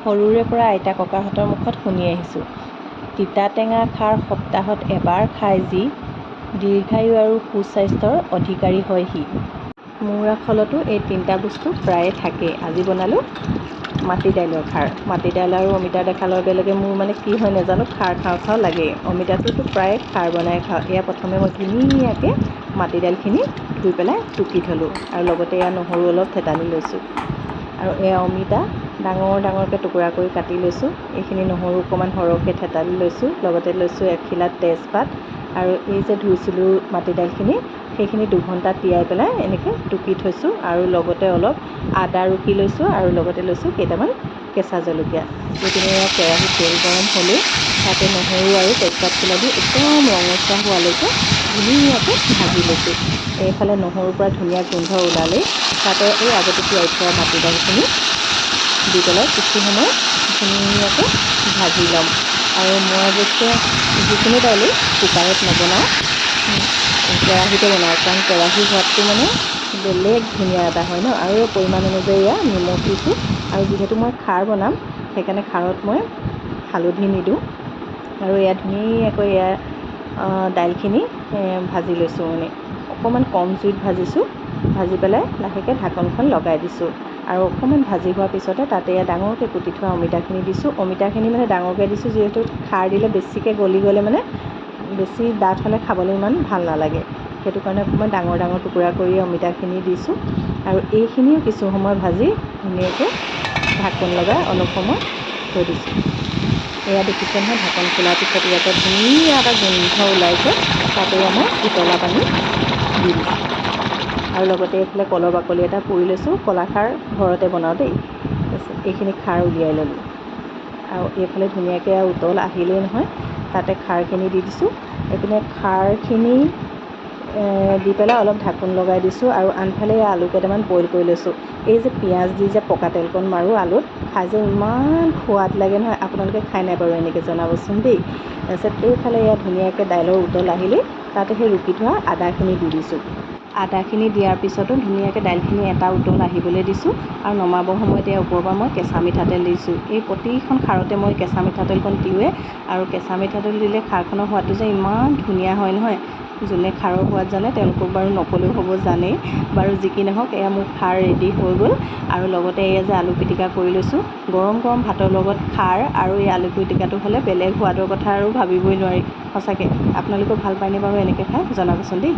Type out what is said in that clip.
সৰুৰে পৰা আইতা ককাহঁতৰ মুখত শুনি আহিছোঁ, তিতা টেঙা খাৰ সপ্তাহত এবাৰ খাই যি দীৰ্ঘায়ু আৰু সুস্বাস্থ্যৰ অধিকাৰী হয় সি। মোৰ আখলতো এই তিনিটা বস্তু প্ৰায়ে থাকেই। আজি বনালোঁ মাটি দাইলৰ খাৰ। মাটি দাইল আৰু অমিতা দেখাৰ লগে লগে মোৰ মানে কি হয় নাজানো, খাৰ খাওঁ খাওঁ লাগেই। অমিতাটোতো প্ৰায়ে খাৰ বনাই খাওঁ। এয়া প্ৰথমে মই ধুনীয়াকৈ মাটি দাইলখিনি ধুই পেলাই টুকি থ'লোঁ আৰু লগতে এয়া নহৰু অলপ থেতালি লৈছোঁ আৰু এয়া অমিতা ডাঙৰ ডাঙৰকৈ টুকুৰা কৰি কাটি লৈছোঁ। এইখিনি নহৰু অকণমান সৰহকৈ থেতালি লৈছোঁ, লগতে লৈছোঁ এখিলা তেজপাত আৰু এই যে ধুইছিলোঁ মাটি দাইলখিনি সেইখিনি 2 ঘণ্টা তিয়াই পেলাই এনেকৈ টুকি থৈছোঁ আৰু লগতে অলপ আদা ৰুকি লৈছোঁ আৰু লগতে লৈছোঁ কেইটামান কেঁচা জলকীয়া। এইখিনি কেৰাহীত তেল গৰম হ'লেই তাতে নহৰু আৰু তেজপাতখিলা দি একদম ৰঙচুৱা হোৱালৈকে ধুনীয়াকৈ ভাজি লৈছোঁ। এইফালে নহৰুৰ পৰা ধুনীয়া গোন্ধ ওলালেই তাতে এই আগতে তিয়াই থোৱা মাটি দাইলখিনি দি পেলাই কিছু সময় ধুনীয়াকৈ ভাজি ল'ম। আৰু মই অৱশ্যে যিকোনো দাইলেই কুকাৰত নবনাওঁ, কেৰাহীতে বনাওঁ, কাৰণ কেৰাহীৰ সোৱাদটো মানে বেলেগ ধুনীয়া এটা হয় ন। আৰু পৰিমাণ অনুযায়ী এয়া নিমখ দিছোঁ আৰু যিহেতু মই খাৰ বনাম সেইকাৰণে খাৰত মই হালধি নিদিওঁ। আৰু এয়া ধুনীয়াকৈ এয়া দাইলখিনি ভাজি লৈছোঁ, মানে অকণমান কম জুইত ভাজিছোঁ। ভাজি পেলাই লাহেকৈ ঢাকনখন লগাই দিছোঁ আৰু অকণমান ভাজি হোৱাৰ পিছতে তাতে এয়া ডাঙৰকৈ কুটি থোৱা অমিতাখিনি দিছোঁ। অমিতাখিনি মানে ডাঙৰকৈ দিছোঁ যিহেতু খাৰ দিলে বেছিকৈ গলি গ'লে মানে বেছি ডাঠ হ'লে খাবলৈ ইমান ভাল নালাগে, সেইটো কাৰণে অকণমান ডাঙৰ ডাঙৰ টুকুৰা কৰি অমিতাখিনি দিছোঁ আৰু এইখিনিও কিছু সময় ভাজি ধুনীয়াকৈ ঢাকন লগাই অলপ সময় থৈ দিছোঁ। এয়া দেখিছে নহয়, ঢাকন খোলাৰ পিছত ইয়াতে ধুনীয়া এটা গোন্ধ ওলাইছে। তাতে মই উতলা পানী দি দিছোঁ আৰু লগতে এইফালে কলৰ বাকলি এটা পুৰি লৈছোঁ। কলাখাৰ ঘৰতে বনাওঁ দেই। তাৰপিছত এইখিনি খাৰ উলিয়াই ল'লোঁ আৰু এইফালে ধুনীয়াকৈ উতল আহিলেই নহয় তাতে খাৰখিনি দি দিছোঁ। এইপিনে খাৰখিনি দি পেলাই অলপ ঢাকোন লগাই দিছোঁ আৰু আনফালে আলু কেইটামান বইল কৰি লৈছোঁ। এই যে পিঁয়াজ দি যে পকা তেলকণ মাৰোঁ আলুত, খাই যে ইমান সোৱাদ লাগে নহয়, আপোনালোকে খাই নাই বাৰু এনেকৈ জনাবচোন দেই। তাৰপিছত এইফালে এয়া ধুনীয়াকৈ দাইলৰ উতল আহিলেই তাতে সেই ৰুকি থোৱা আদাখিনি দি দিছোঁ। আদাখিনি দিয়াৰ পিছতো ধুনীয়াকৈ দাইলখিনি এটা উতল আহিবলৈ দিছোঁ আৰু নমাবৰ সময়তে ওপৰৰ পৰা মই কেঁচা মিঠাতেল দিছোঁ। এই প্ৰতিখন খাৰতে মই কেঁচা মিঠাতেলকণ দিওঁৱে আৰু কেঁচা মিঠাতেল দিলে খাৰখনৰ সোৱাদটো যে ইমান ধুনীয়া হয় নহয়, যোনে খাৰৰ সোৱাদ জানে তেওঁলোকক বাৰু নক'লেও হ'ব, জানেই বাৰু। যি কি নহওক এয়া মোৰ খাৰ ৰেডি হৈ গ'ল আৰু লগতে এয়া যে আলু পিটিকা কৰি লৈছোঁ। গৰম গৰম ভাতৰ লগত খাৰ আৰু এই আলু পিটিকাটো হ'লে বেলেগ সোৱাদৰ কথা আৰু ভাবিবই নোৱাৰি। সঁচাকৈ আপোনালোকেও ভাল পায়নে বাৰু এনেকৈ খাই, জনাবচোন দেই।